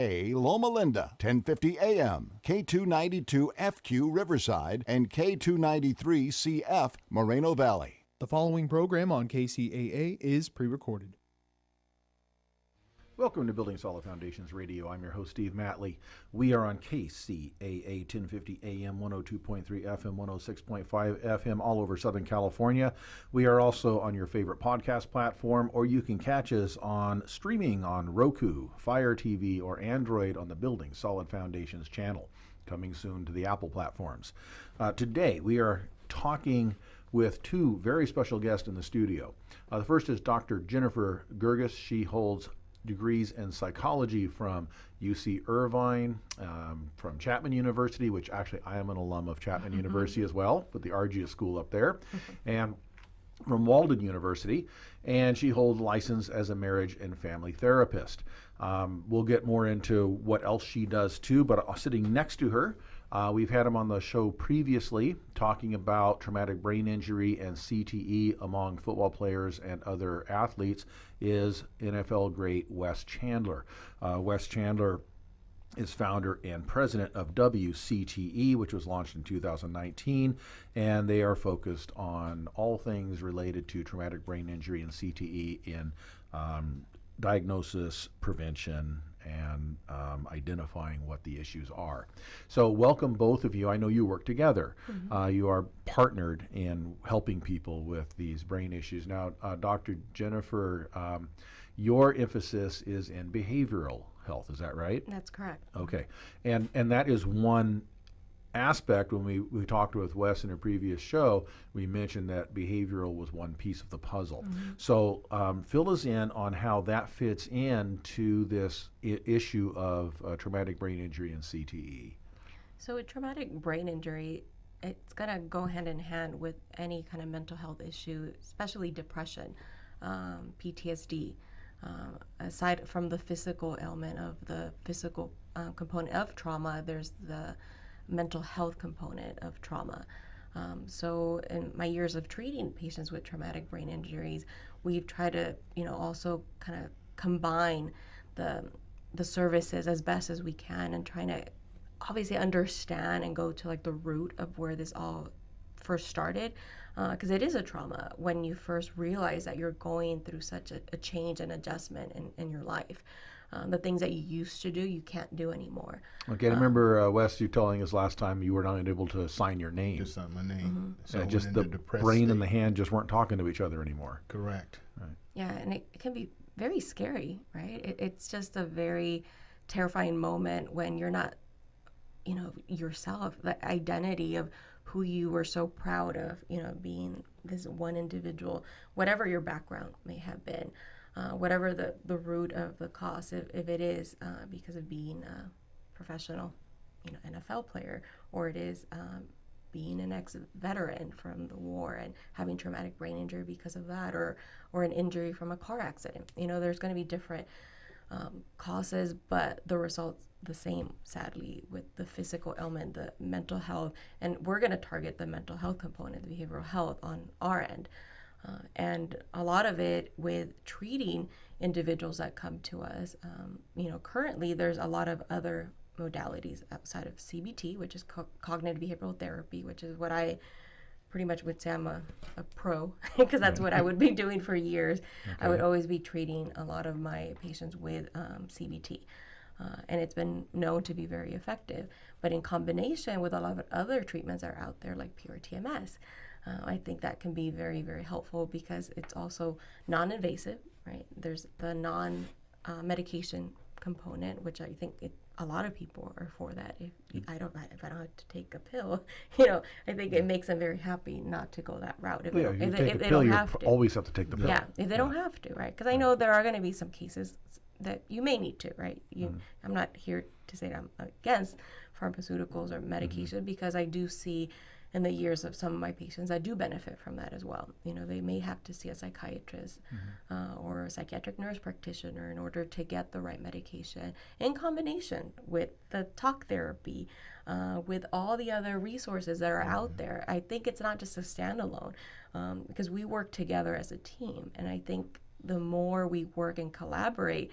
KCAA Loma Linda, 1050 AM, K292FQ Riverside, and K293CF Moreno Valley. The following program on KCAA is pre-recorded. Welcome to Building Solid Foundations Radio. I'm your host, Steve Matley. We are on KCAA 1050 AM, 102.3 FM, 106.5 FM, all over Southern California. We are also on your favorite podcast platform, or you can catch us on streaming on Roku, Fire TV, or Android on the Building Solid Foundations channel, coming soon to the Apple platforms. Today, we are talking with two very special guests in the studio. The first is Dr. Jennifer Gerges. She holds degrees in psychology from UC Irvine, from Chapman University, which actually I am an alum of Chapman University as well, with the Argia School up there, and from Walden University, and she holds a license as a marriage and family therapist. We'll get more into what else she does too, but sitting next to her, we've had him on the show previously talking about traumatic brain injury and CTE among football players and other athletes, is NFL great Wes Chandler. Wes Chandler is founder and president of WCTE, which was launched in 2019, and they are focused on all things related to traumatic brain injury and CTE in diagnosis, prevention, and identifying what the issues are. So welcome both of you. I know you work together. You are partnered in helping people with these brain issues. Now, Dr. Jennifer, your emphasis is in behavioral health, is that right? That's correct. Okay, and that is one aspect. When we talked with Wes in a previous show, we mentioned that behavioral was one piece of the puzzle. So fill us in on how that fits into this issue of traumatic brain injury and CTE. So with traumatic brain injury, it's going to go hand in hand with any kind of mental health issue, especially depression, PTSD. Aside from the physical element of the physical component of trauma, there's the mental health component of trauma. So in my years of treating patients with traumatic brain injuries, we've tried to, also kind of combine the services as best as we can, and trying to obviously understand and go to like the root of where this all first started, because it is a trauma when you first realize that you're going through such a change and adjustment in your life. The things that you used to do, you can't do anymore. Okay, I remember, Wes, you telling us last time you were not able to sign your name. Just sign my name. So just the brain and the hand just weren't talking to each other anymore. Correct. Right. Yeah, and it can be very scary, right? It's just a very terrifying moment when you're not, yourself, the identity of who you were so proud of, being this one individual, whatever your background may have been. Whatever the root of the cause, if it is because of being a professional, NFL player, or it is being an ex-veteran from the war and having traumatic brain injury because of that, or an injury from a car accident. There's going to be different causes, but the result's the same, sadly, with the physical element, the mental health, and we're going to target the mental health component, the behavioral health on our end. And a lot of it with treating individuals that come to us, currently there's a lot of other modalities outside of CBT, which is cognitive behavioral therapy, which is what I pretty much would say I'm a pro, because that's what I would be doing for years. Okay. I would always be treating a lot of my patients with CBT. And it's been known to be very effective. But in combination with a lot of other treatments that are out there, like pure TMS, I think that can be very, very helpful because it's also non-invasive, right? There's the non-medication component, which I think a lot of people are for that. If I don't have to take a pill, I think it makes them very happy not to go that route. If they don't have to. Always have to take the pill. Yeah, if they don't have to, right? Because I know there are going to be some cases that you may need to, right? I'm not here to say that I'm against pharmaceuticals or medication, because I do see in the years of some of my patients, I do benefit from that as well. They may have to see a psychiatrist or a psychiatric nurse practitioner in order to get the right medication, in combination with the talk therapy, with all the other resources that are out there. I think it's not just a standalone, because we work together as a team. And I think the more we work and collaborate,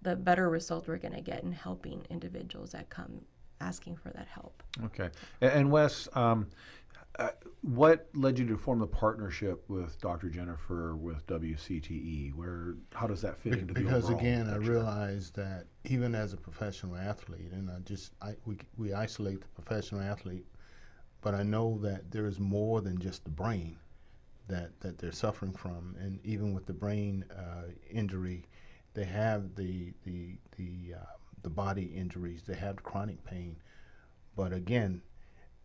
the better result we're going to get in helping individuals that come asking for that help. Okay. And Wes, what led you to form the partnership with Dr. Jennifer with WCTE? How does that fit into the overall Because again, I picture? realized that even as a professional athlete, and we isolate the professional athlete, but I know that there is more than just the brain that they're suffering from, and even with the brain injury, they have the body injuries, they have chronic pain. But again,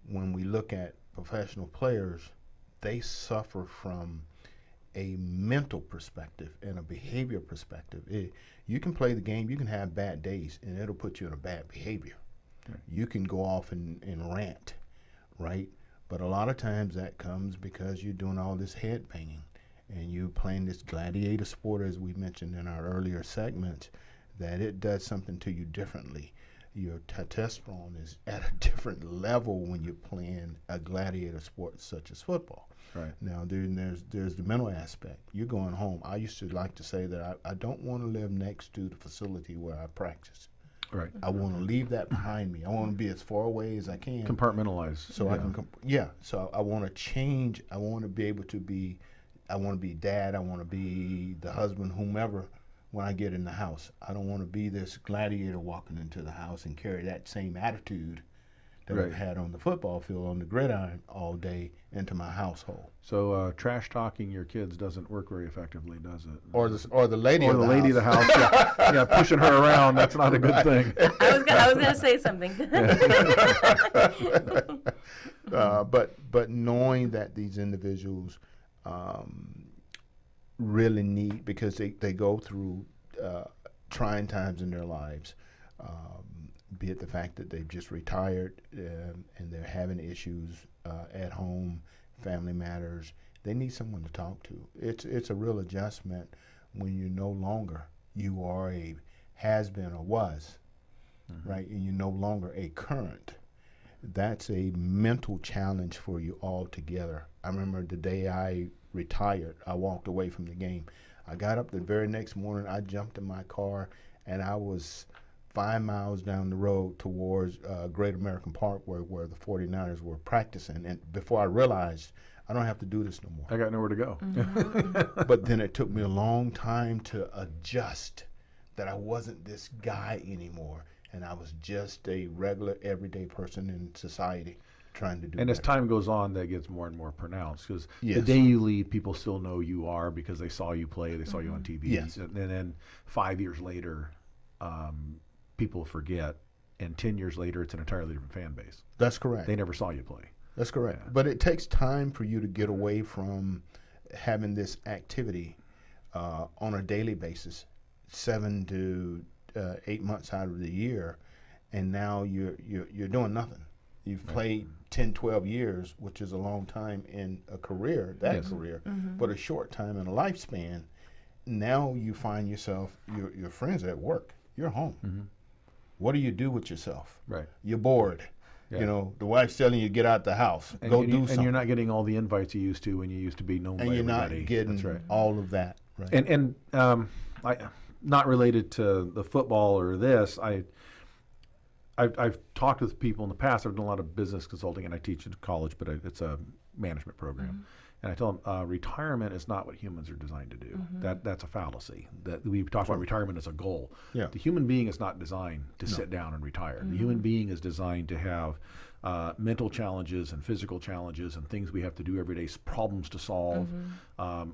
when we look at professional players, they suffer from a mental perspective and a behavior perspective. You can play the game, you can have bad days, and it'll put you in a bad behavior. Okay. You can go off and rant, right? But a lot of times that comes because you're doing all this head banging and you're playing this gladiator sport, as we mentioned in our earlier segments, that it does something to you differently. Your testosterone is at a different level when you're playing a gladiator sport such as football. Right. Now, there's the mental aspect. You're going home. I used to like to say that I don't want to live next to the facility where I practice. Right. I want to leave that behind me. I want to be as far away as I can. Compartmentalize. So I can, so I want to change. I want to be able to be, I want to be dad. I want to be the husband, whomever, when I get in the house. I don't want to be this gladiator walking into the house and carry that same attitude that Right. I've had on the football field, on the gridiron all day into my household. So trash talking your kids doesn't work very effectively, does it? Or the lady Or of the the lady of the house. house, yeah, pushing her around. That's not a good thing. I was gonna say something. But knowing that these individuals really need, because they go through trying times in their lives, be it the fact that they've just retired and they're having issues at home, family matters, they need someone to talk to. It's a real adjustment when you no longer, you are a has-been or was, right, and you're no longer a current. That's a mental challenge for you altogether. I remember the day I retired, I walked away from the game. I got up the very next morning, I jumped in my car, and I was 5 miles down the road towards Great American Park where the 49ers were practicing. And before I realized, I don't have to do this no more. I got nowhere to go. But then it took me a long time to adjust that I wasn't this guy anymore. And I was just a regular, everyday person in society trying to do And as better. time goes on, that gets more and more pronounced because the Yes. day you leave, people still know you are because they saw you play, they saw you on TV. Yes. And then 5 years later, people forget, and 10 years later, it's an entirely different fan base. That's correct. They never saw you play. That's correct. Yeah. But it takes time for you to get away from having this activity on a daily basis, 7 to 8 months out of the year, and now you're doing nothing. You've played 10, 12 years, which is a long time in a career, Yes. career, but a short time in a lifespan. Now you find yourself, your friends are at work, you're home. What do you do with yourself? Right. You're bored. Yeah. You know, the wife's telling you to get out the house, And, go and do you, something. and you're not getting all the invites you used to when you used to be known And by you're not everybody. getting That's right. all of that. Right. And I, not related to the football or this, I've talked with people in the past. I've done a lot of business consulting, and I teach at college, but it's a management program. And I tell them retirement is not what humans are designed to do. That's a fallacy. That we talk about retirement as a goal. Yeah. The human being is not designed to sit down and retire. The human being is designed to have mental challenges and physical challenges and things we have to do every day, problems to solve,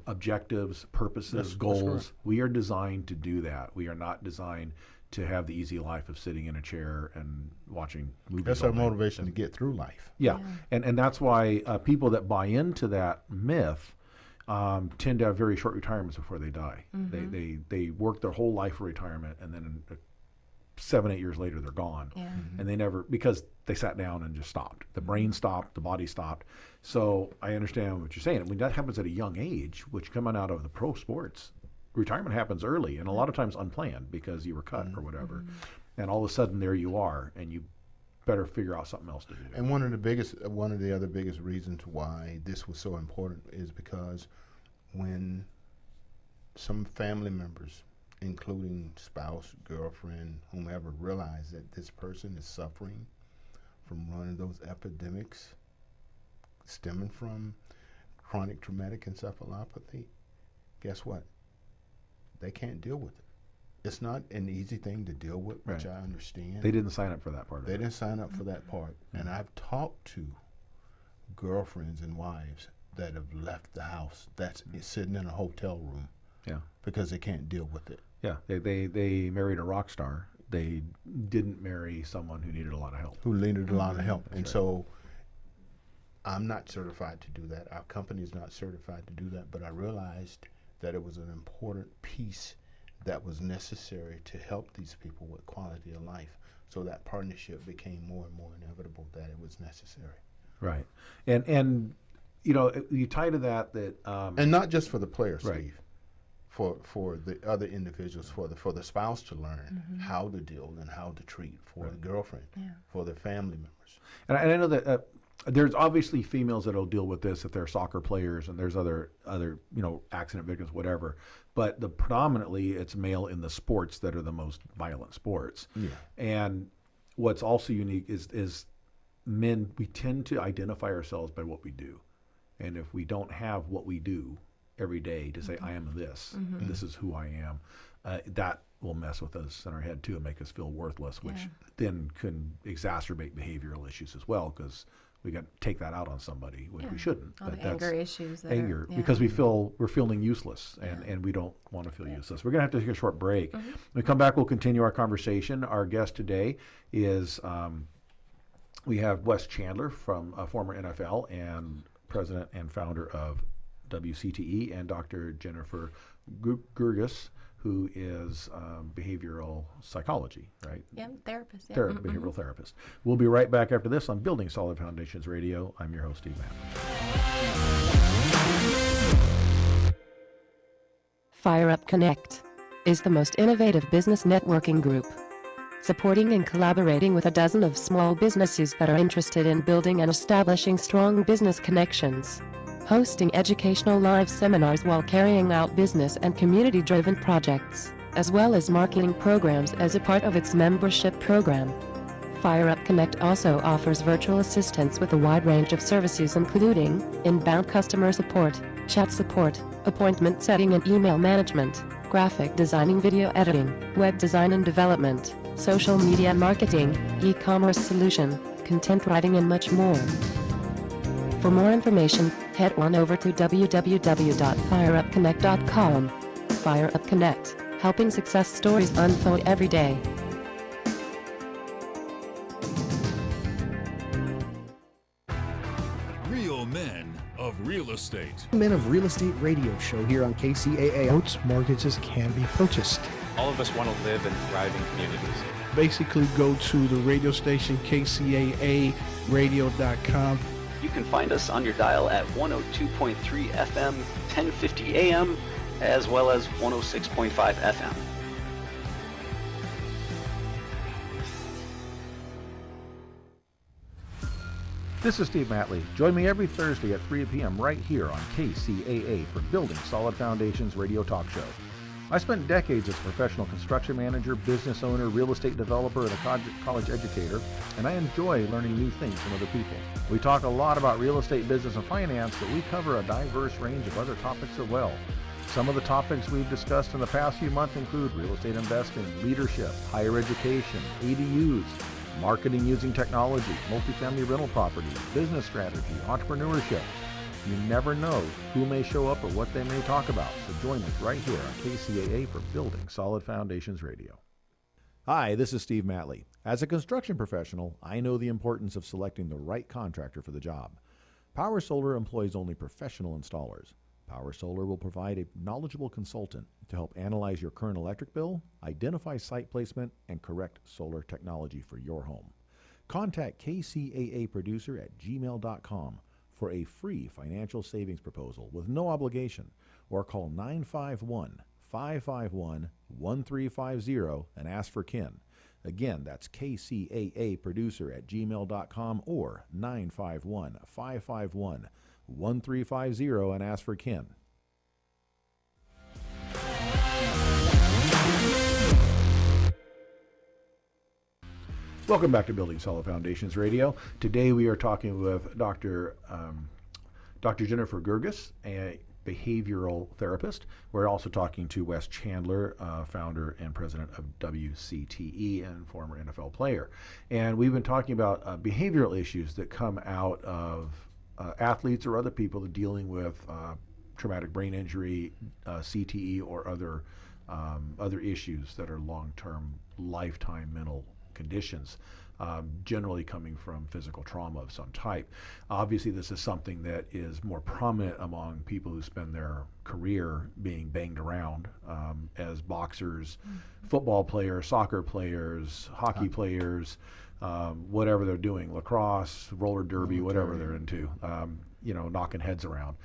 objectives, purposes, That's goals. correct. We are designed to do that. We are not designed to have the easy life of sitting in a chair and watching movies. That's all our day. motivation to get through life. Yeah, and that's why people that buy into that myth tend to have very short retirements before they die. They work their whole life for retirement, and then 7, 8 years later they're gone. Yeah. And they never, because they sat down and just stopped. The brain stopped, the body stopped. So I understand what you're saying. When that happens at a young age, which coming out of the pro sports, retirement happens early and a lot of times unplanned because you were cut or whatever. And all of a sudden there you are, and you better figure out something else to do. And one of the other biggest reasons why this was so important is because when some family members including spouse, girlfriend, whomever, realize that this person is suffering from one of those epidemics stemming from chronic traumatic encephalopathy, guess what? They can't deal with it. It's not an easy thing to deal with, which I understand. They didn't sign up for that part of it. They didn't sign up for that part. And I've talked to girlfriends and wives that have left the house that's sitting in a hotel room because they can't deal with it. Yeah, they married a rock star. They didn't marry someone who needed a lot of help. Who needed a lot of help. And so I'm not certified to do that. Our company's not certified to do that, but I realized that it was an important piece that was necessary to help these people with quality of life. So that partnership became more and more inevitable, that it was necessary. Right. And you know, you tie to that and not just for the player, right. Steve, for the other individuals, for the spouse to learn how to deal and how to treat, for the girlfriend, for the family members. And I know that there's obviously females that'll deal with this if they're soccer players, and there's other accident victims, whatever. But predominantly it's male in the sports that are the most violent sports. Yeah. And what's also unique is men, we tend to identify ourselves by what we do. And if we don't have what we do every day to say, I am this, this is who I am, that will mess with us in our head too and make us feel worthless, which then can exacerbate behavioral issues as well, because we got to take that out on somebody, which we shouldn't. All the anger issues. Because we're feeling useless, and we don't want to feel useless. We're going to have to take a short break. When we come back, we'll continue our conversation. Our guest today is, we have Wes Chandler, from former NFL and president and founder of WCTE, and Dr. Jennifer Gurgis, who is behavioral psychology, right? Yeah, therapist. Yeah. Behavioral therapist. We'll be right back after this on Building Solid Foundations Radio. I'm your host, Steve Matley. Fire Up Connect is the most innovative business networking group, supporting and collaborating with a dozen of small businesses that are interested in building and establishing strong business connections. Hosting educational live seminars while carrying out business and community-driven projects, as well as marketing programs as a part of its membership program. Fire Up Connect also offers virtual assistance with a wide range of services, including inbound customer support, chat support, appointment setting and email management, graphic designing, video editing, web design and development, social media marketing, e-commerce solution, content writing, and much more. For more information, head on over to www.fireupconnect.com. Fire Up Connect, helping success stories unfold every day. Real Men of Real Estate. Men of Real Estate radio show here on KCAA. Boats, mortgages can be purchased. All of us want to live in thriving communities. Basically, go to the radio station, KCAA radio.com. You can find us on your dial at 102.3 FM, 1050 AM, as well as 106.5 FM. This is Steve Matley. Join me every Thursday at 3 p.m. right here on KCAA for Building Solid Foundations Radio Talk Show. I spent decades as a professional construction manager, business owner, real estate developer, and a college educator, and I enjoy learning new things from other people. We talk a lot about real estate, business, and finance, but we cover a diverse range of other topics as well. Some of the topics we've discussed in the past few months include real estate investing, leadership, higher education, ADUs, marketing using technology, multifamily rental properties, business strategy, entrepreneurship. You never know who may show up or what they may talk about, so join us right here on KCAA for Building Solid Foundations Radio. Hi, this is Steve Matley. As a construction professional, I know the importance of selecting the right contractor for the job. Power Solar employs only professional installers. Power Solar will provide a knowledgeable consultant to help analyze your current electric bill, identify site placement, and correct solar technology for your home. Contact KCAA Producer at gmail.com for a free financial savings proposal with no obligation, or call 951-551-1350 and ask for Ken. Again, that's KCAA Producer at gmail.com or 951-551-1350 and ask for Ken. Welcome back to Building Solid Foundations Radio. Today we are talking with Dr. Jennifer Gerges, a behavioral therapist. We're also talking to Wes Chandler, founder and president of WCTE and former NFL player. And we've been talking about behavioral issues that come out of athletes or other people that are dealing with traumatic brain injury, CTE, or other issues that are long-term, lifetime mental conditions, generally coming from physical trauma of some type. Obviously, this is something that is more prominent among people who spend their career being banged around as boxers, football players, soccer players, hockey players, whatever they're doing, lacrosse, roller derby, whatever they're into, knocking heads around.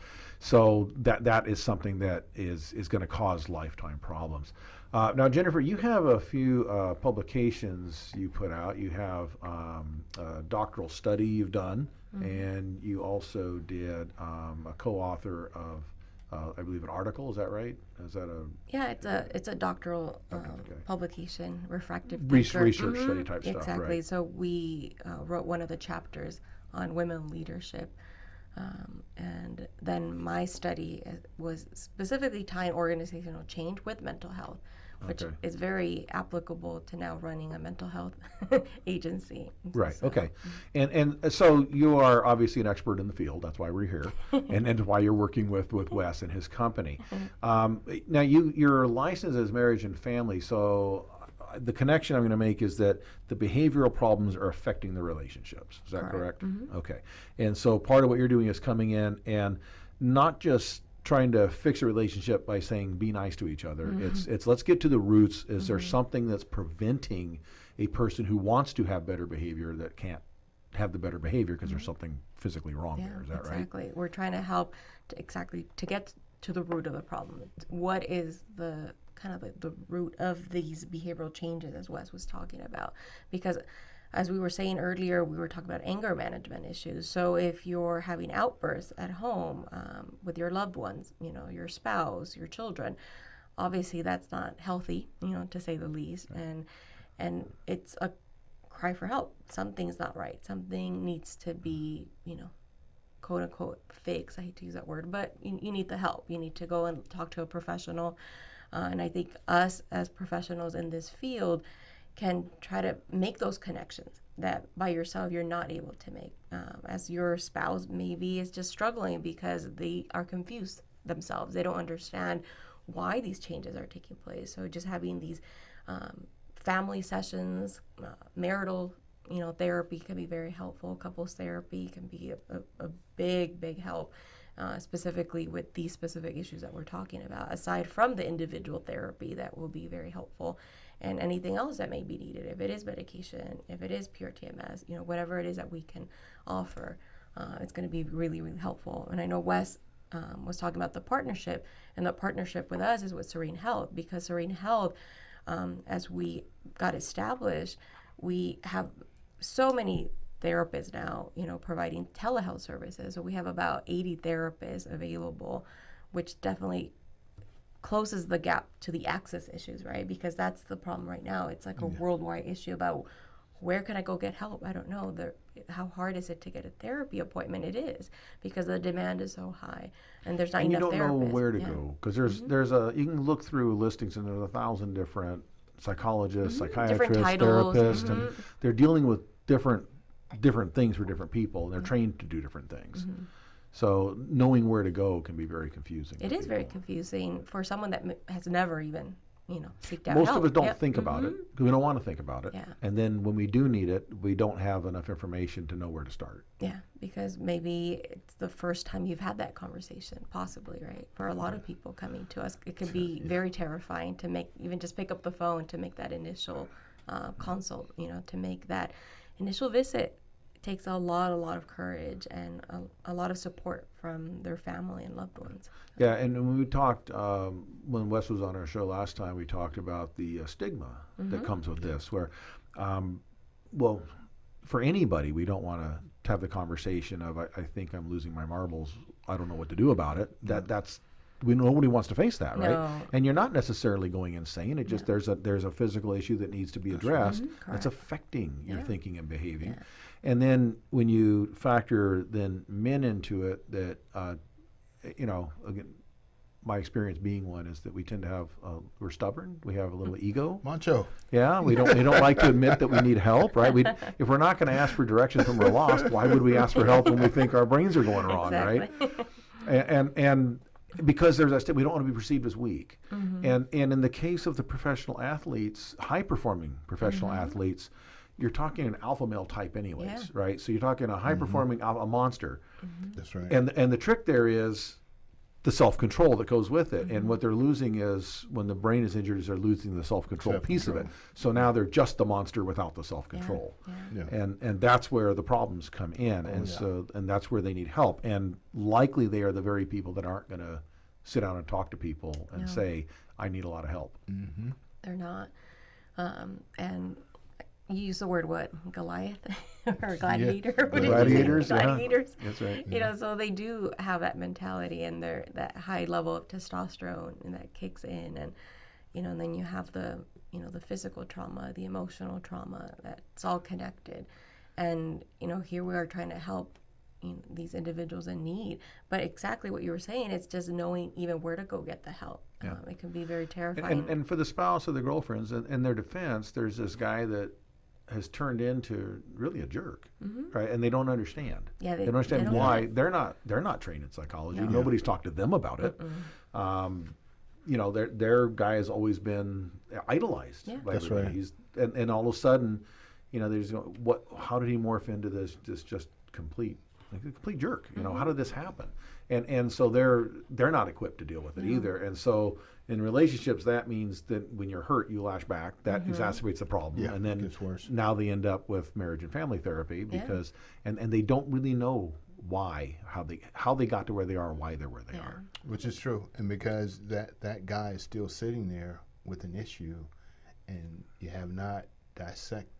So that is something that is going to cause lifetime problems. Now, Jennifer, you have a few publications you put out. You have a doctoral study you've done, and you also did a co-author of, I believe, an article. Is that right? Is that a? Yeah, it's a doctoral publication, refractive research study type stuff. Exactly. Right. So we wrote one of the chapters on women leadership. And then my study was specifically tying organizational change with mental health, which is very applicable to now running a mental health agency. Right. So, okay. And so you are obviously an expert in the field. That's why we're here, and why you're working with Wes and his company. Now you're licensed as marriage and family. So the connection I'm going to make is that the behavioral problems are affecting the relationships. Is that correct? Okay. And so part of what you're doing is coming in and not just trying to fix a relationship by saying be nice to each other. It's let's get to the roots. Is there something that's preventing a person who wants to have better behavior that can't have the better behavior because there's something physically wrong there? Is that right? Exactly. We're trying to help to get to the root of the problem. What is the root of these behavioral changes, as Wes was talking about? Because as we were saying earlier, we were talking about anger management issues. So if you're having outbursts at home with your loved ones, your spouse, your children, obviously that's not healthy, to say the least. And it's a cry for help. Something's not right. Something needs to be, quote unquote fixed. I hate to use that word, but you need the help. You need to go and talk to a professional. And I think us as professionals in this field can try to make those connections that by yourself you're not able to make. As your spouse maybe is just struggling because they are confused themselves. They don't understand why these changes are taking place. So just having these family sessions, marital therapy can be very helpful. Couples therapy can be a big help. Specifically with these specific issues that we're talking about, aside from the individual therapy that will be very helpful, and anything else that may be needed, if it is medication, if it is pure TMS, whatever it is that we can offer, it's going to be really, really helpful. And I know Wes was talking about the partnership, and the partnership with us is with Serene Health, because Serene Health, as we got established, we have so many therapists now, providing telehealth services. So we have about 80 therapists available, which definitely closes the gap to the access issues, right? Because that's the problem right now. It's like a worldwide issue about where can I go get help? I don't know. How hard is it to get a therapy appointment? It is, because the demand is so high, and there's not enough therapists. And you don't know where to go, because there's you can look through listings and there's 1,000 different psychologists, psychiatrists, therapists, and they're dealing with different things for different people, and they're trained to do different things. So knowing where to go can be very confusing. It is very confusing for someone that has never even, seeked out Most help. of us don't think about it because we don't want to think about it. Yeah. And then when we do need it, we don't have enough information to know where to start. Yeah, because maybe it's the first time you've had that conversation, possibly, right? For a lot of people coming to us, it can be very terrifying to even just pick up the phone to make that initial consult, to make that initial visit. It takes a lot of courage and a lot of support from their family and loved ones. Yeah, and when we talked, when Wes was on our show last time, we talked about the stigma that comes with this, where, for anybody, we don't want to have the conversation of, I think I'm losing my marbles, I don't know what to do about it. That's nobody wants to face that, right? No. And you're not necessarily going insane. It just there's a physical issue that needs to be addressed that's affecting your thinking and behaving. Yeah. And then when you factor then men into it, that again, my experience being one is that we tend to have we're stubborn. We have a little ego. Macho. Yeah, we don't like to admit that we need help, right? If we're not going to ask for directions when we're lost, why would we ask for help when we think our brains are going wrong, right? And because we don't want to be perceived as weak. And in the case of the professional athletes, high performing professional athletes, you're talking an alpha male type anyways, right? So you're talking a high performing a monster. That's right. And the trick there is the self-control that goes with it. And what they're losing is, when the brain is injured, is they're losing the self-control piece of it. So now they're just the monster without the self-control. And that's where the problems come in. And that's where they need help. And likely they are the very people that aren't going to sit down and talk to people and say, I need a lot of help. They're not. And you use the word what? Goliath or gladiator? Yeah. Gladiators. Gladiators. Yeah. That's right. You know, so they do have that mentality and that high level of testosterone and that kicks in, and and then you have the the physical trauma, the emotional trauma, that's all connected. And here we are trying to help these individuals in need, but exactly what you were saying, it's just knowing even where to go get the help. It can be very terrifying. And for the spouse or the girlfriends, in their defense, there's this guy that has turned into really a jerk, right? And they don't understand. Yeah, they don't understand why. They're not trained in psychology. No. Nobody's talked to them about it. Their guy has always been idolized by everybody. Right. And all of a sudden, there's how did he morph into this just complete jerk? How did this happen? And so they're not equipped to deal with it either. And so in relationships, that means that when you're hurt, you lash back. That exacerbates the problem. Yeah, and then it gets worse. Now they end up with marriage and family therapy because and they don't really know how they got to where they are, why they're where they are. Which is true. And because that guy is still sitting there with an issue, and you have not dissect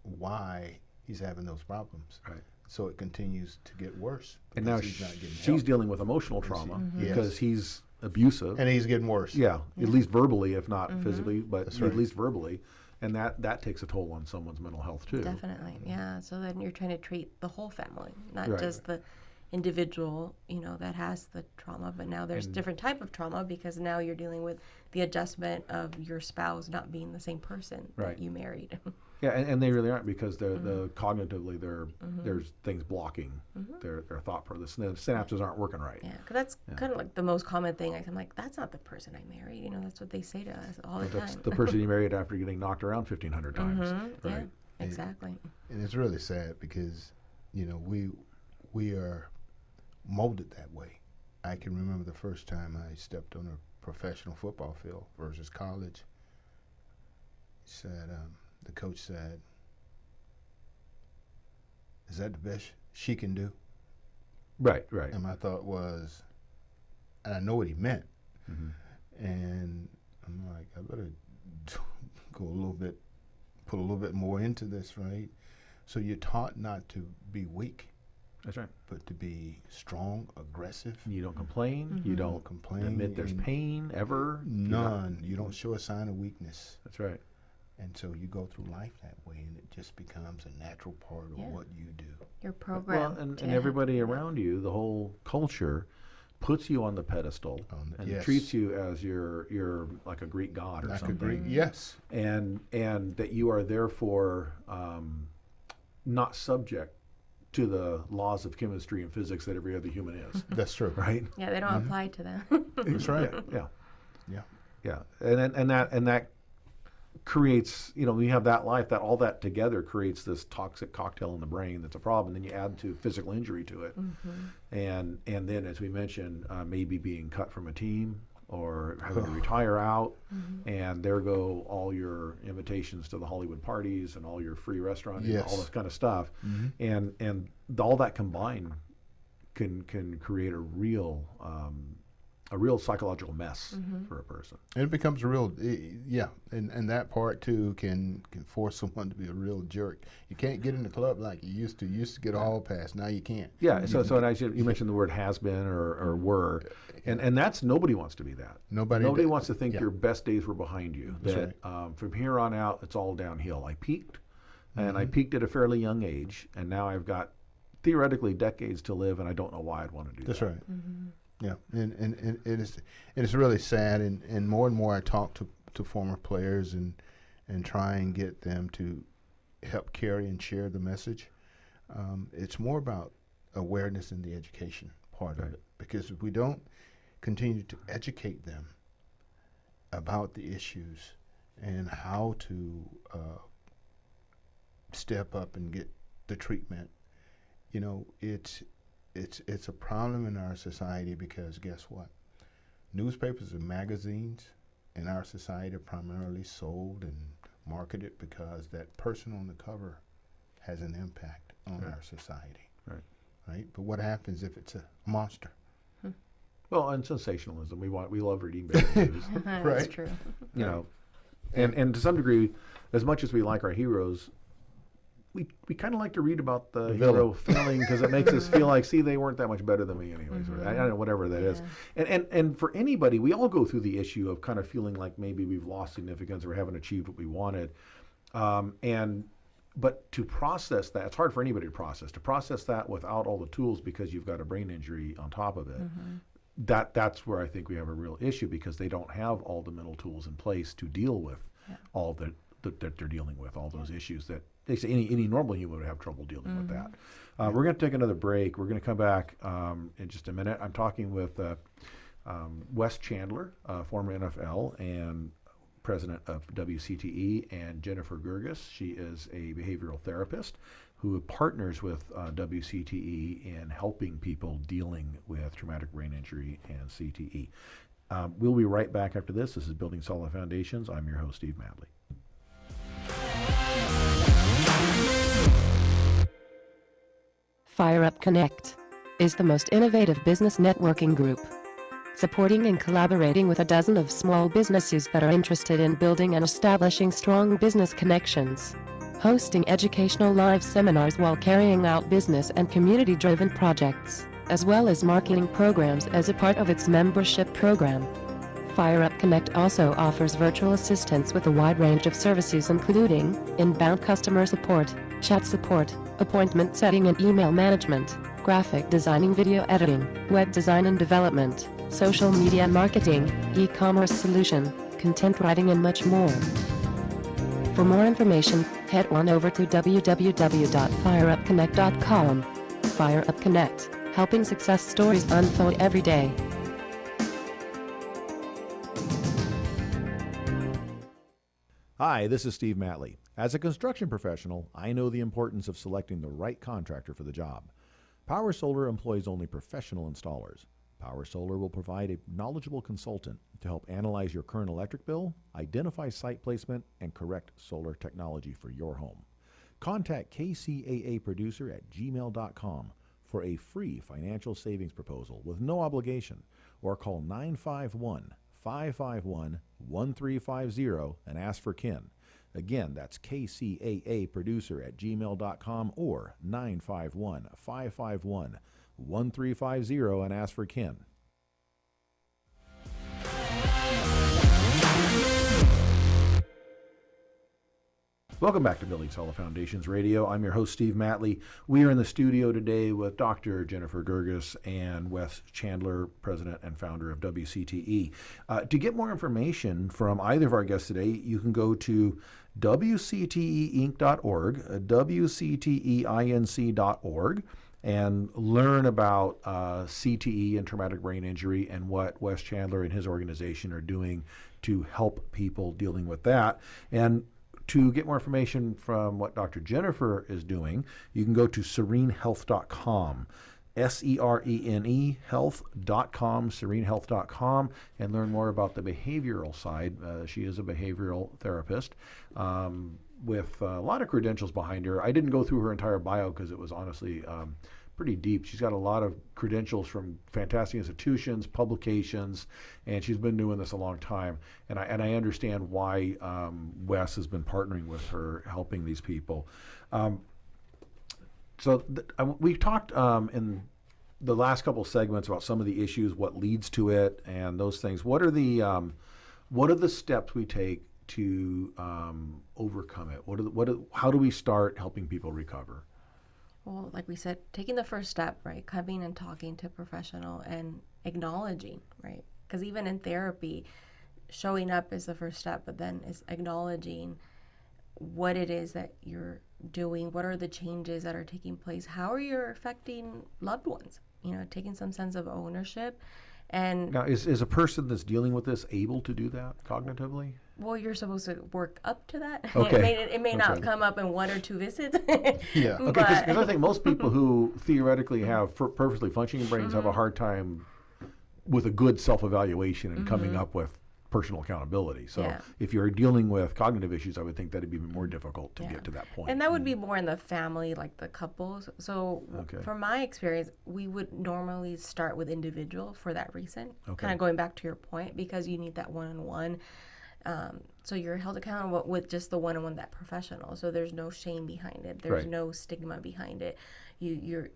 why he's having those problems. Right. So it continues to get worse. And now she's dealing with emotional trauma because he's abusive. And he's getting worse. Yeah, at least verbally, if not physically, but at least verbally. And that takes a toll on someone's mental health too. Definitely, yeah. So then you're trying to treat the whole family, not just the individual, that has the trauma, but now there's different type of trauma because now you're dealing with the adjustment of your spouse not being the same person that you married. Yeah, and they really aren't, because the cognitively there's things blocking their thought process. The synapses aren't working right. Yeah, because that's kind of like the most common thing. I'm like, that's not the person I married. That's what they say to us all the time. That's the person you married after getting knocked around 1,500 times. Right. Yeah, exactly. And it's really sad because we are molded that way. I can remember the first time I stepped on a professional football field versus college. He said, the coach said, "Is that the best she can do?" Right. And my thought was, and I know what he meant, and I'm like, I better put a little bit more into this, right? So you're taught not to be weak. That's right. But to be strong, aggressive. You don't complain. You don't admit there's pain ever. None. You don't show a sign of weakness. That's right. And so you go through life that way, and it just becomes a natural part of what you do. Your program. Well, and everybody around you, the whole culture, puts you on the pedestal and treats you as you're like a Greek god or something. Yes. And that you are therefore not subject to the laws of chemistry and physics that every other human is. That's true. Right? Yeah, they don't apply to them. That's right. Yeah. And that creates, we have that life, that all that together creates this toxic cocktail in the brain that's a problem. And then you add to physical injury to it. And then, as we mentioned, maybe being cut from a team or having to retire out, and there go all your invitations to the Hollywood parties and all your free restaurants and all this kind of stuff. And all that combined can create a real a real psychological mess for a person. And it becomes a real, yeah, and that part too can force someone to be a real jerk. You can't get in the club like you used to. You used to get a hall pass. Now you can't. Yeah. So you mentioned the word has been or were, and that's, nobody wants to be that. Nobody wants to think your best days were behind you. That's right. From here on out, it's all downhill. I peaked, and I peaked at a fairly young age, and now I've got theoretically decades to live, and I don't know why I'd want to do that. That's right. Yeah, and it is really sad, and more I talk to former players and try and get them to help carry and share the message. It's more about awareness in the education part of it, because if we don't continue to educate them about the issues and how to step up and get the treatment, it's a problem in our society, because guess what? Newspapers and magazines in our society are primarily sold and marketed because that person on the cover has an impact on our society. Right? But what happens if it's a monster? Well, and sensationalism. We love reading bad news. That's true. And to some degree, as much as we like our heroes, we kind of like to read about the hero failing, because it makes us feel like, see, they weren't that much better than me anyways. Or I don't know, whatever that is. And for anybody, we all go through the issue of kind of feeling like maybe we've lost significance or haven't achieved what we wanted. But to process that, it's hard for anybody to process that without all the tools, because you've got a brain injury on top of it. That's where I think we have a real issue, because they don't have all the mental tools in place to deal with all that they're dealing with, all those issues that they say any normal human would have trouble dealing with that. We're going to take another break. We're going to come back in just a minute. I'm talking with Wes Chandler, former NFL and president of WCTE, and Jennifer Gerges. She is a behavioral therapist who partners with WCTE in helping people dealing with traumatic brain injury and CTE. We'll be right back after this. This is Building Solid Foundations. I'm your host, Steve Matley. Fire Up Connect is the most innovative business networking group, supporting and collaborating with a dozen of small businesses that are interested in building and establishing strong business connections, hosting educational live seminars while carrying out business and community-driven projects, as well as marketing programs as a part of its membership program. Fire Up Connect also offers virtual assistance with a wide range of services, including inbound customer support, chat support, appointment setting and email management, graphic designing, video editing, web design and development, social media marketing, e-commerce solution, content writing, and much more. For more information, head on over to www.fireupconnect.com. Fire Up Connect, helping success stories unfold every day. Hi, this is Steve Matley. As a construction professional, I know the importance of selecting the right contractor for the job. Power Solar employs only professional installers. Power Solar will provide a knowledgeable consultant to help analyze your current electric bill, identify site placement, and correct solar technology for your home. Contact KCAA Producer at gmail.com for a free financial savings proposal with no obligation, or call 951-551-1350 and ask for Ken. Again, that's KCAA Producer at gmail.com or 951-551-1350 and ask for Ken. Welcome back to Building Solid Foundations Radio. I'm your host, Steve Matley. We are in the studio today with Dr. Jennifer Gerges and Wes Chandler, president and founder of WCTE. To get more information from either of our guests today, you can go to WCTEinc.org, WCTEinc.org, and learn about CTE and traumatic brain injury and what Wes Chandler and his organization are doing to help people dealing with that. And to get more information from what Dr. Jennifer is doing, you can go to serenehealth.com, SERENE health.com, serenehealth.com, and learn more about the behavioral side. She is a behavioral therapist with a lot of credentials behind her. I didn't go through her entire bio because it was honestly pretty deep. She's got a lot of credentials from fantastic institutions, publications, and she's been doing this a long time. And I understand why Wes has been partnering with her, helping these people. We've talked in the last couple segments about some of the issues, what leads to it, and those things. What are the steps we take to overcome it? How do we start helping people recover? Well, like we said, taking the first step, right? Coming and talking to a professional and acknowledging, right? Because even in therapy, showing up is the first step, but then it's acknowledging what it is that you're doing, what are the changes that are taking place, how are you affecting loved ones, taking some sense of ownership. And now, is a person that's dealing with this able to do that cognitively? Well, you're supposed to work up to that. Okay. It may not come up in 1 or 2 visits. Yeah. Okay, because I think most people who theoretically have perfectly functioning brains have a hard time with a good self-evaluation and coming up with personal accountability. So if you're dealing with cognitive issues, I would think that'd be more difficult to get to that point. And that would be more in the family, like the couples. So from my experience, we would normally start with individual for that reason. Kind of going back to your point, because you need that one-on-one. So you're held accountable with just the one-on-one, that professional. So there's no shame behind it. There's no stigma behind it. You're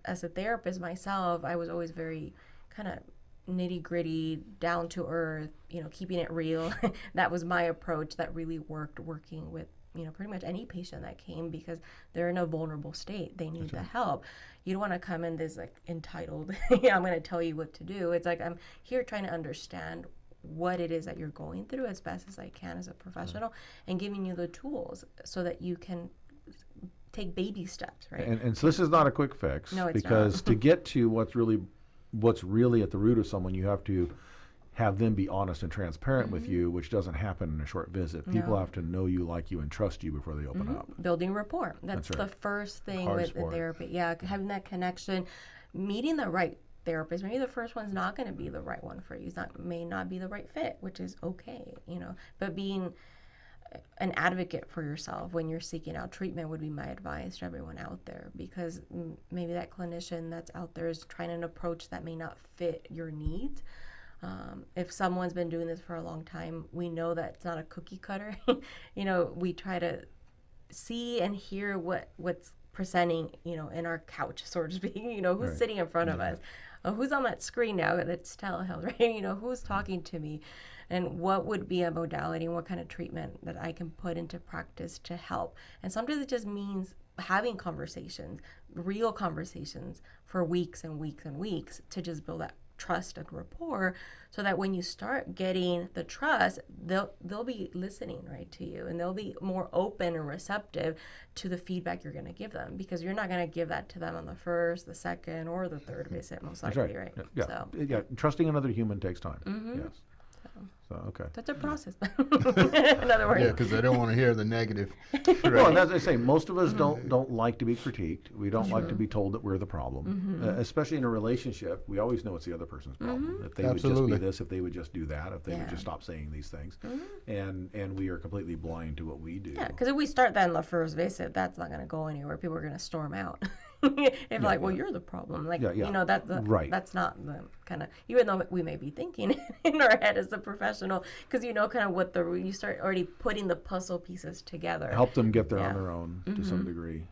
as a therapist myself, I was always very kind of nitty-gritty, down to earth, keeping it real. That was my approach that really worked, working with pretty much any patient that came, because they're in a vulnerable state. They need the help. You don't want to come in this like entitled, I'm going to tell you what to do. It's like, I'm here trying to understand what it is that you're going through as best as I can as a professional, and giving you the tools so that you can take baby steps, right? And so this is not a quick fix. No, it's because not. To get to what's really at the root of someone, you have to have them be honest and transparent with you, which doesn't happen in a short visit. People have to know you, like you, and trust you before they open up. Building rapport. That's the first thing with the therapy. Yeah, having that connection, meeting the right therapist. Maybe the first one's not going to be the right one for you. May not be the right fit, which is okay, But being an advocate for yourself when you're seeking out treatment would be my advice to everyone out there, because maybe that clinician that's out there is trying an approach that may not fit your needs. If someone's been doing this for a long time, we know that it's not a cookie cutter. We try to see and hear what's presenting, in our couch, so to speak, who's sitting in front of us, who's on that screen now that's telehealth, right? Who's talking to me, and what would be a modality and what kind of treatment that I can put into practice to help. And sometimes it just means having conversations, real conversations for weeks and weeks and weeks, to just build that trust and rapport, so that when you start getting the trust, they'll be listening right to you, and they'll be more open and receptive to the feedback you're going to give them, because you're not going to give that to them on the first, the second, or the third visit, most likely, right? Yeah. Trusting another human takes time. Yes. So okay. That's a process. In other words. Yeah, because they don't want to hear the negative. Right. Well, and as I say, most of us don't like to be critiqued. We don't like to be told that we're the problem, especially in a relationship. We always know it's the other person's problem. If they would just be this, if they would just do that, if they would just stop saying these things, and we are completely blind to what we do. Yeah, because if we start that in the first visit, that's not going to go anywhere. People are going to storm out. Well, you're the problem. That's not the kind of, even though we may be thinking in our head as a professional, because kind of what you start already putting the puzzle pieces together. Help them get there on their own to some degree.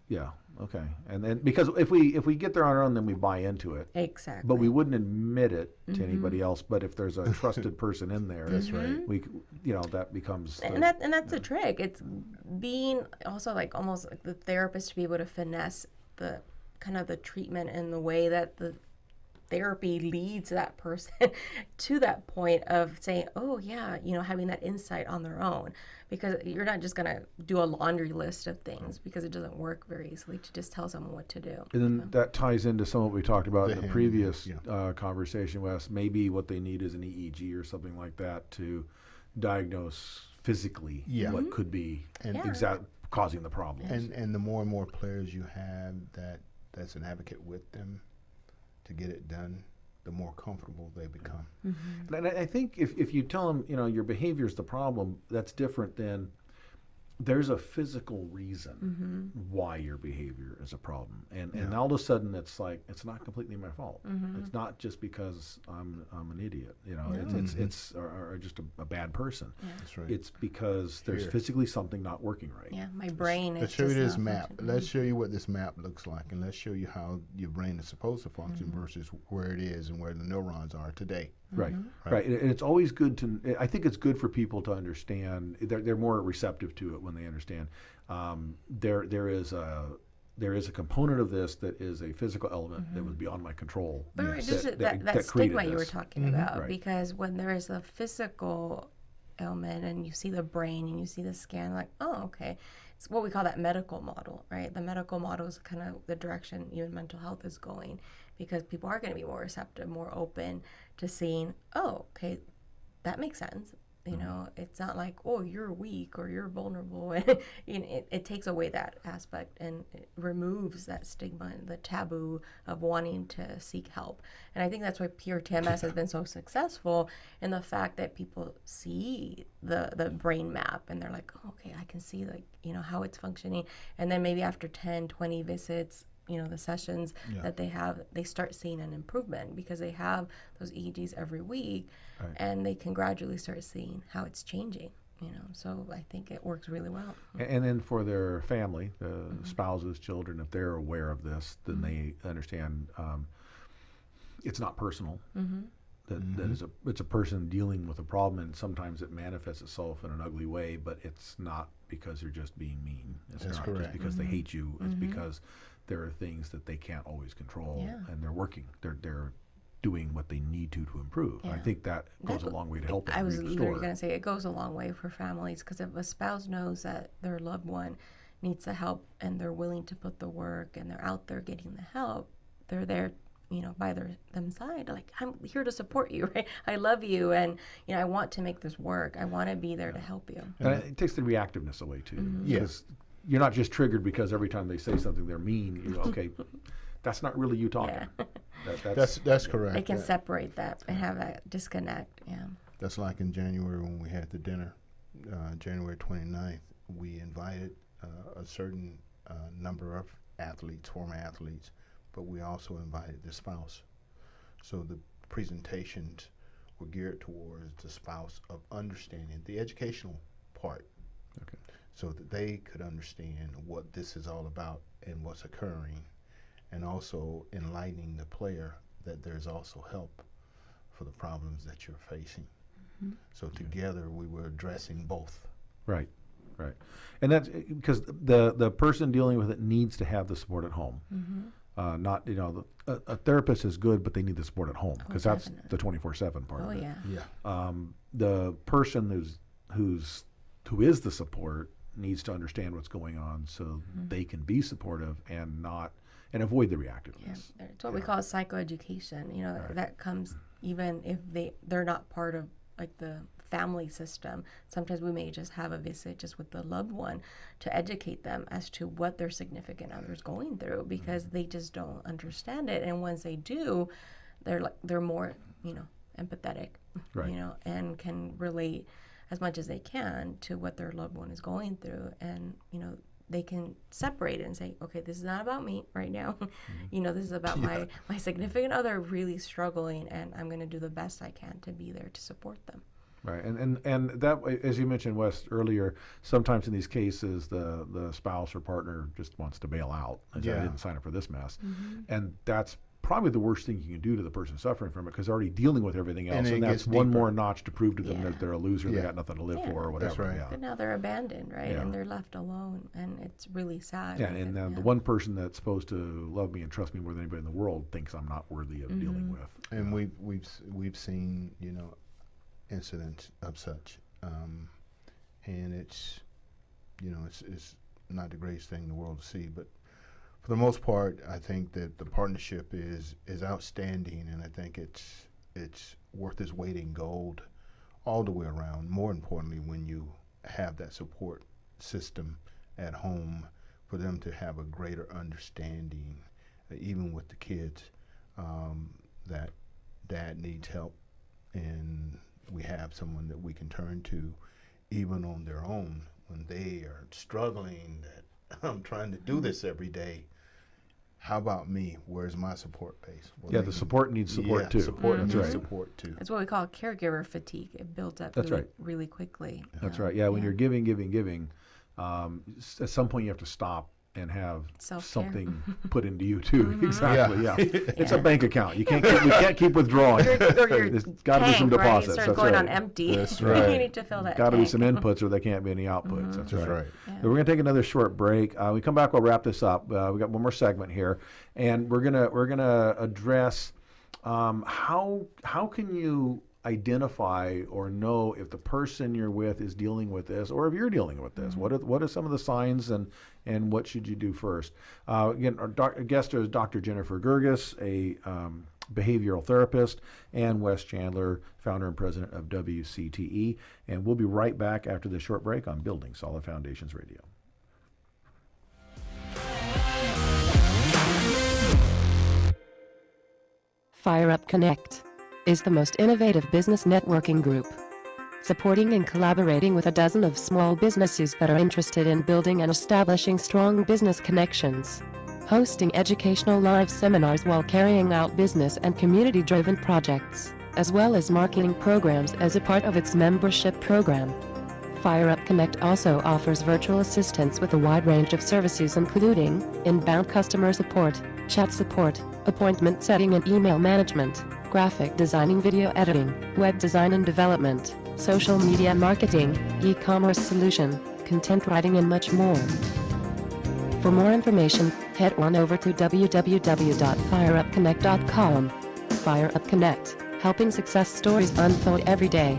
Yeah. Okay. And then, because if we get there on our own, then we buy into it. Exactly. But we wouldn't admit it to anybody else. But if there's a trusted person in there, that's right. We, that becomes. And that's the trick. It's being also like almost like the therapist to be able to finesse the kind of the treatment and the way that the therapy leads that person to that point of saying, oh yeah, having that insight on their own, because you're not just going to do a laundry list of things, because it doesn't work very easily to just tell someone what to do. And then that ties into some of what we talked about in the previous conversation, Wes. Maybe what they need is an EEG or something like that to diagnose physically what could be causing the problem. And the more and more players you have that's an advocate with them to get it done, the more comfortable they become. And I think if you tell them, your behavior is the problem, that's different than there's a physical reason why your behavior is a problem, and all of a sudden it's like it's not completely my fault. It's not just because I'm an idiot, it's or just a bad person. That's right. It's because there's physically something not working right. Yeah, my brain is Let's show you this not map. functioning. Let's show you what this map looks like, and let's show you how your brain is supposed to function versus where it is and where the neurons are today. Right. And it's always good to, I think it's good for people to understand, they're more receptive to it when they understand. There is a component of this that is a physical element that was beyond my control. But just that stigma you were talking about, because when there is a physical ailment and you see the brain and you see the scan, like, oh, okay. It's what we call that medical model, right? The medical model is kind of the direction even mental health is going, because people are going to be more receptive, more open to seeing, oh, okay, that makes sense. It's not like, oh, you're weak or you're vulnerable. It takes away that aspect and it removes that stigma and the taboo of wanting to seek help. And I think that's why Pure TMS has been so successful, in the fact that people see the brain map and they're like, oh, okay, I can see how it's functioning. And then maybe after 10, 20 visits, the sessions that they have, they start seeing an improvement because they have those EEGs every week, and they can gradually start seeing how it's changing. So I think it works really well. And then for their family, the spouses, children, if they're aware of this, then they understand it's not personal. That it's a person dealing with a problem, and sometimes it manifests itself in an ugly way, but it's not because they're just being mean. It's not just because they hate you. It's because there are things that they can't always control, and they're working. They're doing what they need to improve. I think that goes a long way to help them. I was literally going to say it goes a long way for families, because if a spouse knows that their loved one needs the help and they're willing to put the work and they're out there getting the help, they're there by them side, like, I'm here to support you, right? I love you, and I want to make this work. I want to be there to help you. And it takes the reactiveness away too. Yes. You're not just triggered because every time they say something they're mean. Okay, that's not really you talking. That's correct. They can separate that and have that disconnect. Yeah. That's like in January when we had the dinner, January 29th. We invited a certain number of athletes, former athletes, but we also invited the spouse. So the presentations were geared towards the spouse of understanding the educational part. Okay. So that they could understand what this is all about and what's occurring, and also enlightening the player that there's also help for the problems that you're facing. So together we were addressing both. Right. And that's because the person dealing with it needs to have the support at home. Not, a therapist is good, but they need the support at home, because that's the 24/7 part of it. The person who is the support needs to understand what's going on, so they can be supportive and avoid the reactiveness. It's what we call psychoeducation. That comes even if they're not part of like the family system. Sometimes we may just have a visit just with the loved one to educate them as to what their significant other is going through, because they just don't understand it. And once they do, they're more empathetic, and can relate as much as they can to what their loved one is going through, and they can separate it and say, okay, this is not about me right now. This is about my significant other really struggling, and I'm going to do the best I can to be there to support them. Right, and that, as you mentioned, Wes, earlier, sometimes in these cases the spouse or partner just wants to bail out. I didn't sign up for this mess, and that's probably the worst thing you can do to the person suffering from it, because they're already dealing with everything else, and that's one more notch to prove to them that they're a loser, they got nothing to live for, or whatever. That's right. But now they're abandoned, right? And they're left alone, and it's really sad. And then the one person that's supposed to love me and trust me more than anybody in the world thinks I'm not worthy of dealing with. And we've seen incidents of such, and it's not the greatest thing in the world to see, but for the most part, I think that the partnership is outstanding, and I think it's worth its weight in gold all the way around. More importantly, when you have that support system at home, for them to have a greater understanding, even with the kids, that dad needs help, and we have someone that we can turn to, even on their own, when they are struggling, that I'm trying to do this every day. How about me? Where's my support base? Yeah, the support needs support too. Support That's needs right. support too. It's what we call caregiver fatigue. It builds up That's really, right. really quickly. That's right. Yeah, when you're giving, at some point you have to stop and have Self-care. something put into you too. Exactly. Yeah. It's a bank account. You can't keep withdrawing. Or There's got to be some tank, right? deposits. It starts That's going right. on empty. That's right. You need to fill that Got to be tank. some inputs, or there can't be any outputs. That's That's right. right. Yeah. So we're going to take another short break. We come back, we'll wrap this up. We got one more segment here, and we're gonna address how can you identify or know if the person you're with is dealing with this, or if you're dealing with this. What are some of the signs, and what should you do first? Again, our guest is Dr. Jennifer Gerges, a behavioral therapist, and Wes Chandler, founder and president of WCTE. And we'll be right back after this short break on Building Solid Foundations Radio. Fire Up Connect is the most innovative business networking group, supporting and collaborating with a dozen of small businesses that are interested in building and establishing strong business connections, hosting educational live seminars while carrying out business and community-driven projects, as well as marketing programs as a part of its membership program. Fire Up Connect also offers virtual assistance with a wide range of services including inbound customer support, chat support, appointment setting and email management, graphic designing, video editing, web design and development, social media marketing, e-commerce solution, content writing and much more. For more information, head on over to www.fireupconnect.com. Fire Up Connect, helping success stories unfold every day.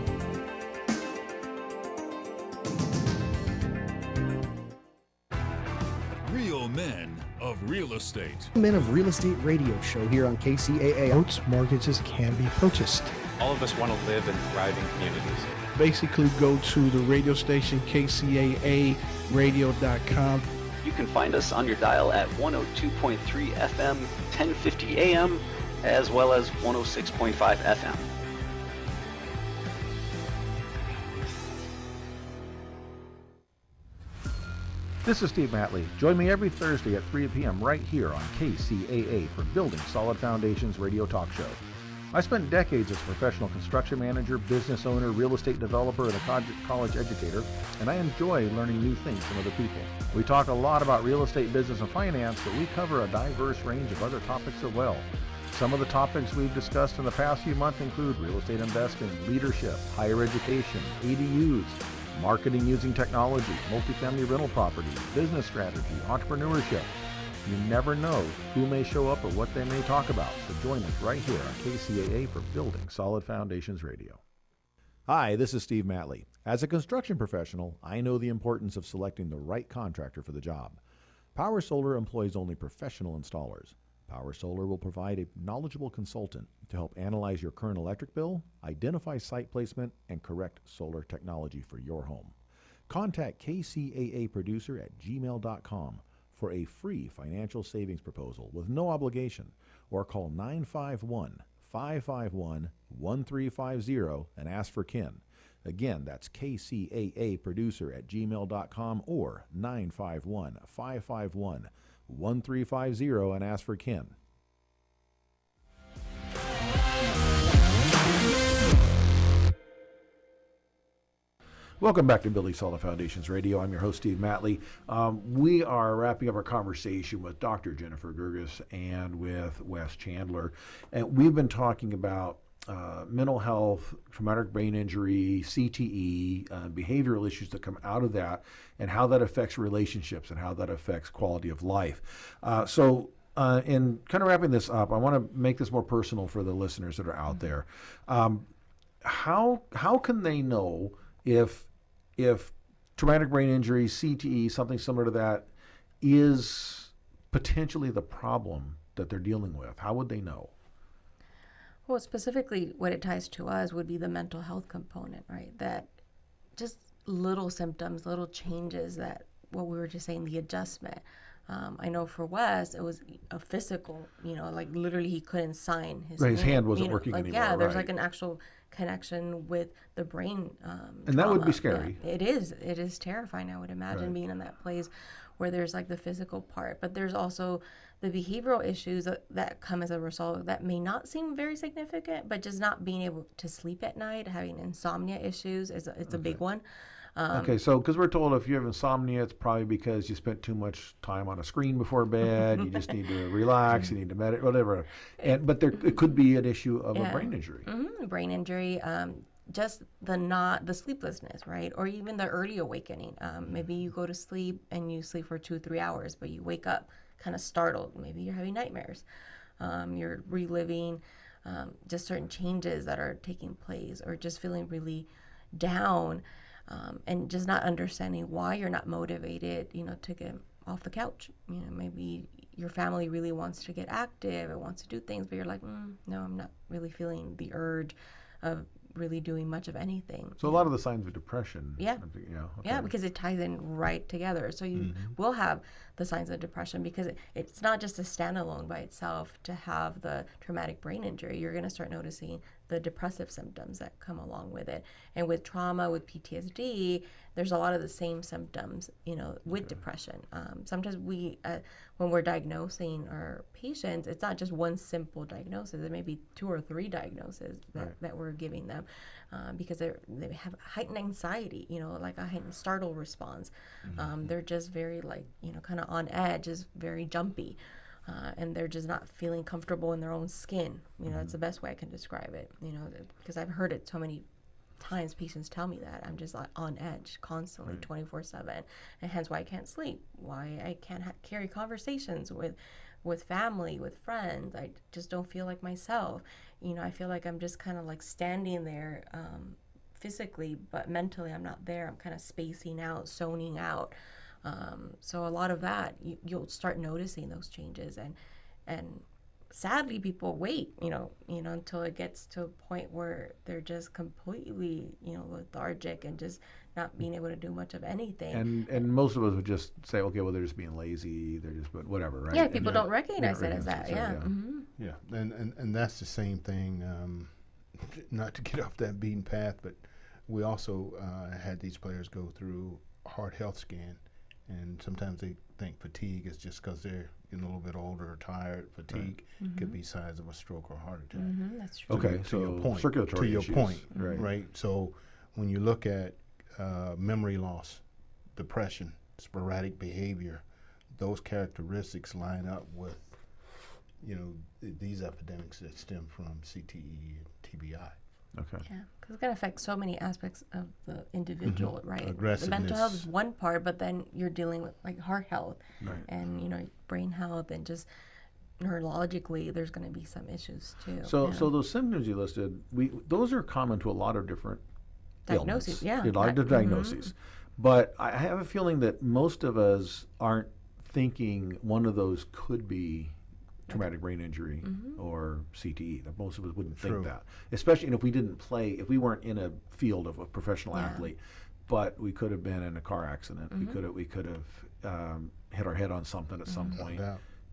Real men of real estate. Men of Real Estate radio show here on KCAA. Boats, mortgages can be purchased. All of us want to live in thriving communities. Basically, go to the radio station KCAA radio.com. You can find us on your dial at 102.3 FM, 1050 AM, as well as 106.5 FM. This is Steve Matley. Join me every Thursday at 3 p.m. right here on KCAA for Building Solid Foundations radio talk show. I spent decades as a professional construction manager, business owner, real estate developer, and a college educator, and I enjoy learning new things from other people. We talk a lot about real estate, business, and finance, but we cover a diverse range of other topics as well. Some of the topics we've discussed in the past few months include real estate investing, leadership, higher education, ADUs, marketing using technology, multifamily rental property, business strategy, entrepreneurship. You never know who may show up or what they may talk about, so join us right here on KCAA for Building Solid Foundations Radio. Hi, this is Steve Matley. As a construction professional, I know the importance of selecting the right contractor for the job. Power Solar employs only professional installers. Power Solar will provide a knowledgeable consultant to help analyze your current electric bill, identify site placement, and correct solar technology for your home. Contact KCAA Producer at gmail.com for a free financial savings proposal with no obligation, or call 951-551-1350 and ask for Ken. Again, that's KCAA Producer at gmail.com or 951-551-1350 and ask for Ken. Welcome back to Building Solid Foundations Radio. I'm your host, Steve Matley. We are wrapping up our conversation with Dr. Jennifer Gerges and with Wes Chandler. And we've been talking about mental health, traumatic brain injury, CTE, behavioral issues that come out of that, and how that affects relationships and how that affects quality of life. So in kind of wrapping this up, I want to make this more personal for the listeners that are out there. How can they know if traumatic brain injury, CTE, something similar to that, is potentially the problem that they're dealing with? How would they know? Well, specifically what it ties to us would be the mental health component, right? That just little symptoms, little changes, that what we were just saying, the adjustment, I know for Wes, it was a physical, like literally he couldn't sign his Right, his name, hand wasn't working like, anymore. Yeah, there's right. like an actual connection with the brain And that would be scary. Yeah, it is terrifying. I would imagine being in that place where there's like the physical part, but there's also the behavioral issues that come as a result that may not seem very significant, but just not being able to sleep at night, having insomnia issues it's a big one. Okay, so because we're told if you have insomnia, it's probably because you spent too much time on a screen before bed. You just need to relax. You need to meditate, whatever. But it could be an issue of a brain injury. Brain injury, just the sleeplessness, right? Or even the early awakening. Maybe you go to sleep and you sleep for 2-3 hours, but you wake up kind of startled. Maybe you're having nightmares. You're reliving just certain changes that are taking place, or just feeling really down. And just not understanding why you're not motivated, to get off the couch. Maybe your family really wants to get active and wants to do things, but you're like, no, I'm not really feeling the urge of really doing much of anything. So a lot of the signs of depression. Yeah. Okay. Yeah, because it ties in right together. So you will have the signs of depression, because it's not just a standalone by itself to have the traumatic brain injury. You're going to start noticing the depressive symptoms that come along with it. And with trauma, with PTSD, there's a lot of the same symptoms, with depression. Sometimes when we're diagnosing our patients, it's not just one simple diagnosis. It may be 2 or 3 diagnoses that we're giving them, because they have heightened anxiety, like a heightened startle response. They're just very kind of on edge, is very jumpy. And they're just not feeling comfortable in their own skin. That's the best way I can describe it, because I've heard it so many times. Patients tell me that I'm just like on edge constantly, 24/7, and hence why I can't sleep, why I can't carry conversations with family, with friends. I just don't feel like myself. I feel like I'm just kind of like standing there physically, but mentally I'm not there. I'm kind of spacing out, zoning out. So a lot of that, you'll start noticing those changes, and sadly people wait, until it gets to a point where they're just completely, lethargic and just not being able to do much of anything. And most of us would just say, okay, well, they're just being lazy, they're just whatever, right? Yeah, people don't recognize it as that. Yeah, and that's the same thing. Not to get off that beaten path, but we also had these players go through a heart health scan. And sometimes they think fatigue is just because they're getting a little bit older or tired. Fatigue could be signs of a stroke or heart attack. That's true. Okay, to your point, circulatory to issues. your point, right? So when you look at memory loss, depression, sporadic behavior, those characteristics line up with, these epidemics that stem from CTE and TBI. Okay. Yeah, because it's going to affect so many aspects of the individual, right? Aggressiveness. The mental health is one part, but then you're dealing with like heart health and brain health, and just neurologically, there's going to be some issues too. So those symptoms you listed, those are common to a lot of different diagnoses. A lot of diagnoses. But I have a feeling that most of us aren't thinking one of those could be traumatic brain injury or CTE. That most of us wouldn't think that, especially if we didn't play, if we weren't in a field of a professional athlete, but we could have been in a car accident. We could have hit our head on something at some point.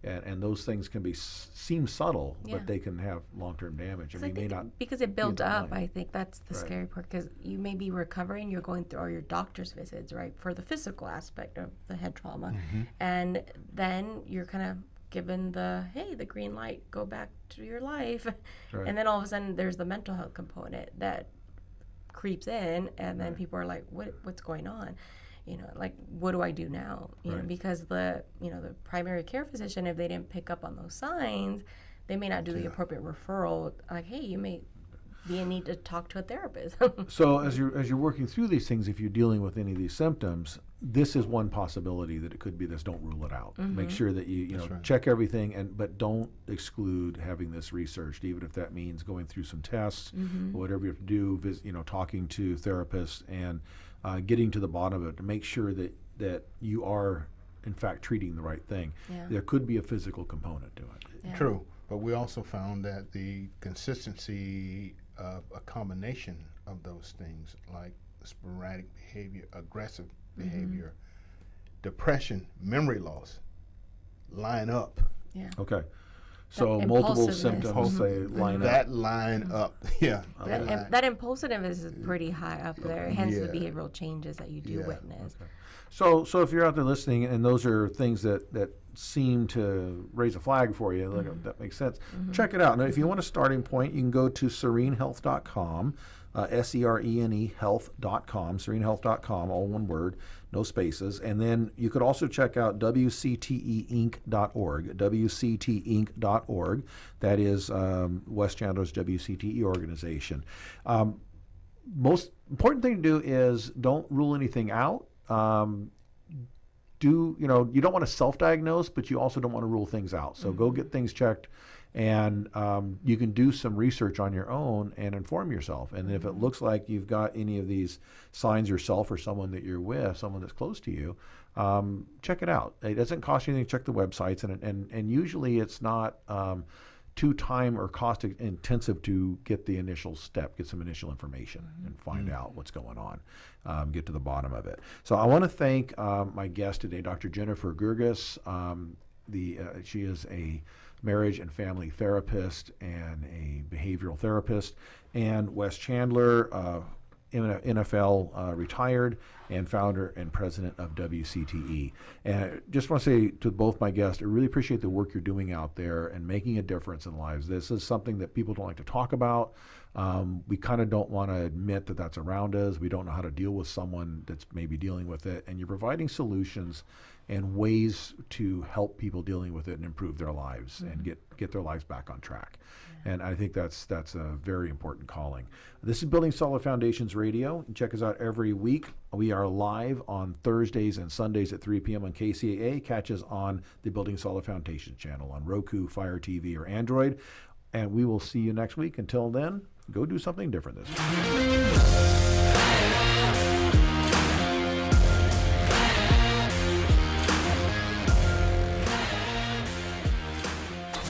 And those things can seem subtle, but they can have long-term damage. I may not, because it built up. I think that's the scary part, because you may be recovering, you're going through all your doctor's visits, right, for the physical aspect of the head trauma, and then you're kind of given the green light, go back to your life, and then all of a sudden there's the mental health component that creeps in, and then people are like, what's going on? Like, what do I do now? Because the primary care physician, if they didn't pick up on those signs, they may not do the appropriate referral. Like, hey, you may be in need to talk to a therapist. So as you're working through these things, if you're dealing with any of these symptoms, this is one possibility that it could be this. Don't rule it out. Make sure that you check everything, but don't exclude having this researched, even if that means going through some tests, whatever you have to do, talking to therapists and getting to the bottom of it to make sure that you are in fact treating the right thing. There could be a physical component to it. True, but we also found that the consistency of a combination of those things, like sporadic behavior, aggressive behavior, depression, memory loss, line up. Yeah. Okay. So That multiple impulsiveness. symptoms say line up. That line up, yeah. That impulsiveness is pretty high up there, hence the Yeah. behavioral changes that you do witness. So if you're out there listening and those are things that seem to raise a flag for you, that makes sense, check it out. Now, if you want a starting point, you can go to serenehealth.com, SERENE health.com, serenehealth.com, all one word, no spaces. And then you could also check out WCTEinc.org, WCTEinc.org. That is Wes Chandler's WCTE organization. Most important thing to do is don't rule anything out. You don't want to self-diagnose, but you also don't want to rule things out. So go get things checked, and you can do some research on your own and inform yourself. And if it looks like you've got any of these signs yourself or someone that you're with, someone that's close to you, check it out. It doesn't cost you anything to check the websites, and usually it's not too time or cost intensive to get the initial step, get some initial information and find out what's going on, get to the bottom of it. So I want to thank my guest today, Dr. Jennifer Gurgis. She is a marriage and family therapist and a behavioral therapist, and Wes Chandler, NFL retired and founder and president of WCTE. And I just want to say to both my guests, I really appreciate the work you're doing out there and making a difference in lives. This is something that people don't like to talk about. We kind of don't want to admit that that's around us. We don't know how to deal with someone that's maybe dealing with it. And you're providing solutions and ways to help people dealing with it and improve their lives and get their lives back on track. And I think that's a very important calling. This is Building Solid Foundations Radio. Check us out every week. We are live on Thursdays and Sundays at 3 p.m. on KCAA. Catch us on the Building Solid Foundations channel on Roku, Fire TV, or Android. And we will see you next week. Until then, go do something different this week.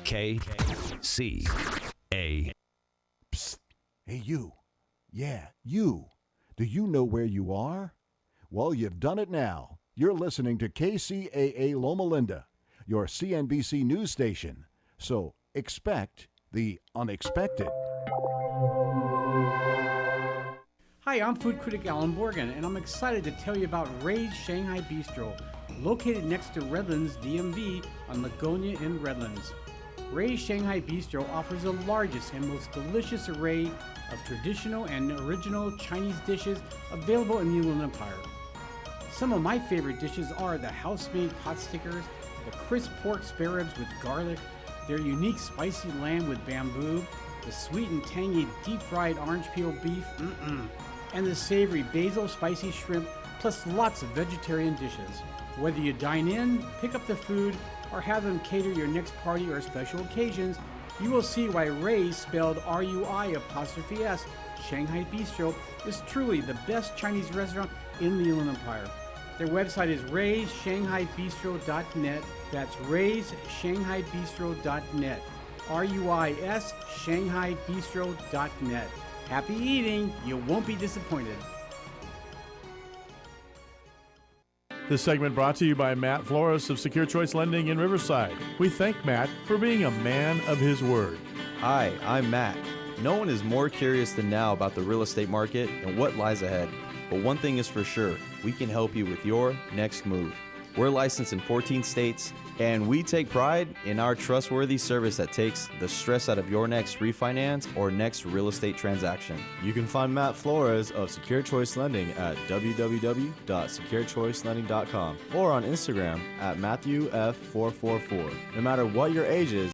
KCAA. Psst. Hey, you. Yeah, you. Do you know where you are? Well, you've done it now. You're listening to KCAA Loma Linda, your CNBC news station. So expect the unexpected. Hi, I'm food critic Alan Borgen, and I'm excited to tell you about Ray's Shanghai Bistro, located next to Redlands DMV on Lagonia in Redlands. Ray's Shanghai Bistro offers the largest and most delicious array of traditional and original Chinese dishes available in the Inland Empire. Some of my favorite dishes are the house-made pot stickers, the crisp pork spare ribs with garlic, their unique spicy lamb with bamboo, the sweet and tangy deep-fried orange peel beef, and the savory basil spicy shrimp, plus lots of vegetarian dishes. Whether you dine in, pick up the food, or have them cater your next party or special occasions, you will see why Ray's, spelled R-U-I'-S, Shanghai Bistro, is truly the best Chinese restaurant in the Inland Empire. Their website is raysshanghaibistro.net. That's raysshanghaibistro.net. R-U-I-S, shanghaibistro.net. Happy eating! You won't be disappointed. This segment brought to you by Matt Flores of Secure Choice Lending in Riverside. We thank Matt for being a man of his word. Hi, I'm Matt. No one is more curious than now about the real estate market and what lies ahead. But one thing is for sure, we can help you with your next move. We're licensed in 14 states, and we take pride in our trustworthy service that takes the stress out of your next refinance or next real estate transaction. You can find Matt Flores of Secure Choice Lending at www.securechoicelending.com or on Instagram at MatthewF444. No matter what your age is,